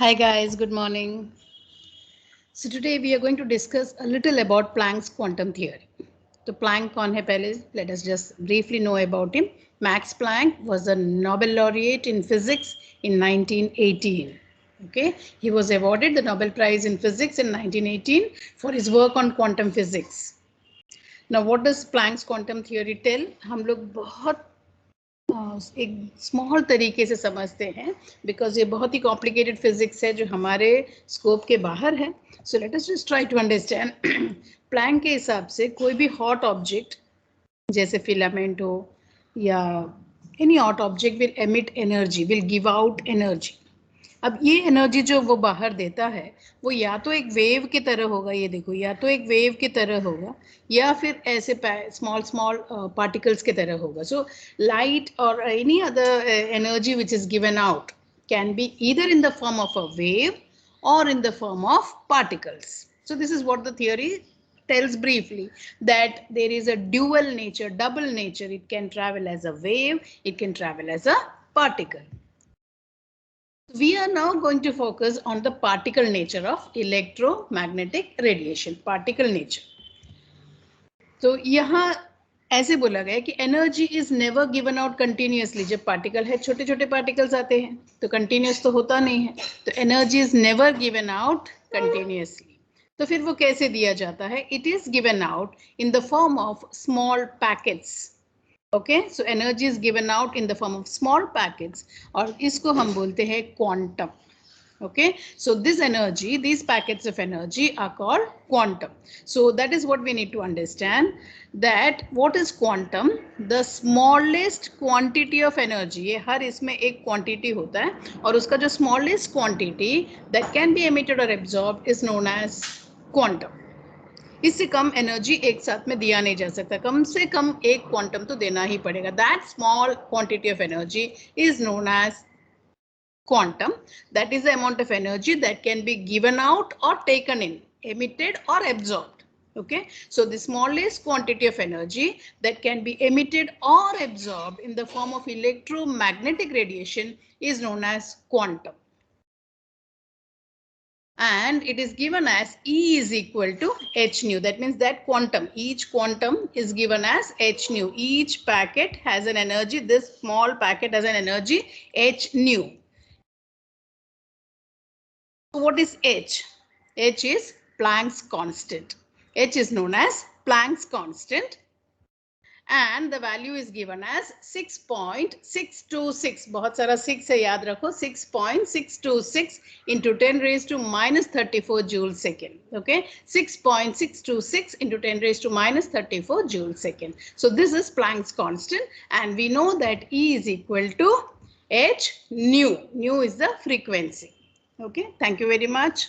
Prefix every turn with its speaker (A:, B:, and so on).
A: Hi guys, good morning. So today we are going to discuss a little about Planck's quantum theory. तो Planck कौन है पहले let us just briefly know about him. Max Planck was a Nobel laureate in physics in 1918. Okay, he was awarded the Nobel Prize in Physics in 1918 for his work on quantum physics. Now what does Planck's quantum theory tell? हम लोग बहुत एक small तरीके से समझते हैं because ये बहुत ही कॉम्प्लिकेटेड फिजिक्स है जो हमारे स्कोप के बाहर है. So let us just try to understand. Planck के हिसाब से कोई भी हॉट ऑब्जेक्ट जैसे फिलामेंट हो या any hot object will emit energy, will give out energy. अब ये एनर्जी जो वो बाहर देता है वो या तो एक वेव की तरह होगा, ये देखो, या तो एक वेव की तरह होगा या फिर ऐसे स्मॉल स्मॉल पार्टिकल्स की तरह होगा. सो लाइट और any other energy which is given out can be either in the form of a wave or in the form of particles. So this is what the theory tells briefly, that there is a dual nature, double nature. It can travel as a wave, it can travel as a particle. We are now going to focus on the particle nature of electromagnetic radiation. Particle nature. तो यहाँ ऐसे बोला गया कि energy is never given out continuously. जब particle है, छोटे छोटे पार्टिकल्स आते हैं तो कंटिन्यूअस तो होता नहीं है, तो energy is never given out continuously. तो फिर वो कैसे दिया जाता है? It is given out in the form of small packets. Okay, so energy is given out in the form of small packets और इसको हम बोलते हैं quantum. Okay, so this energy, these packets of energy are called quantum. So that is what we need to understand, that what is quantum? The smallest quantity of energy. ये हर इसमें एक quantity होता है और उसका जो smallest quantity that can be emitted or absorbed is known as quantum. इससे कम energy एक साथ में दिया नहीं जा सकता, कम से कम एक क्वांटम तो देना ही पड़ेगा. That small quantity of energy is known as quantum. That is the amount of energy that can be given out or taken in, emitted or absorbed. Okay, so the smallest quantity of energy that can be emitted or absorbed in the form of electromagnetic radiation is known as quantum, and it is given as E is equal to h nu. That means that quantum, each quantum is given as h nu. Each packet has an energy, this small packet has an energy h nu. What is h? H is Planck's constant. H is known as Planck's constant and the value is given as 6.626. बहुत सारा 6 है, याद रखो. 6.626 into 10 raised to minus 34 joule second. Okay, 6.626 into 10 raised to minus 34 joule second. So this is Planck's constant and we know that E is equal to h nu. Nu is the frequency. Okay, thank you very much.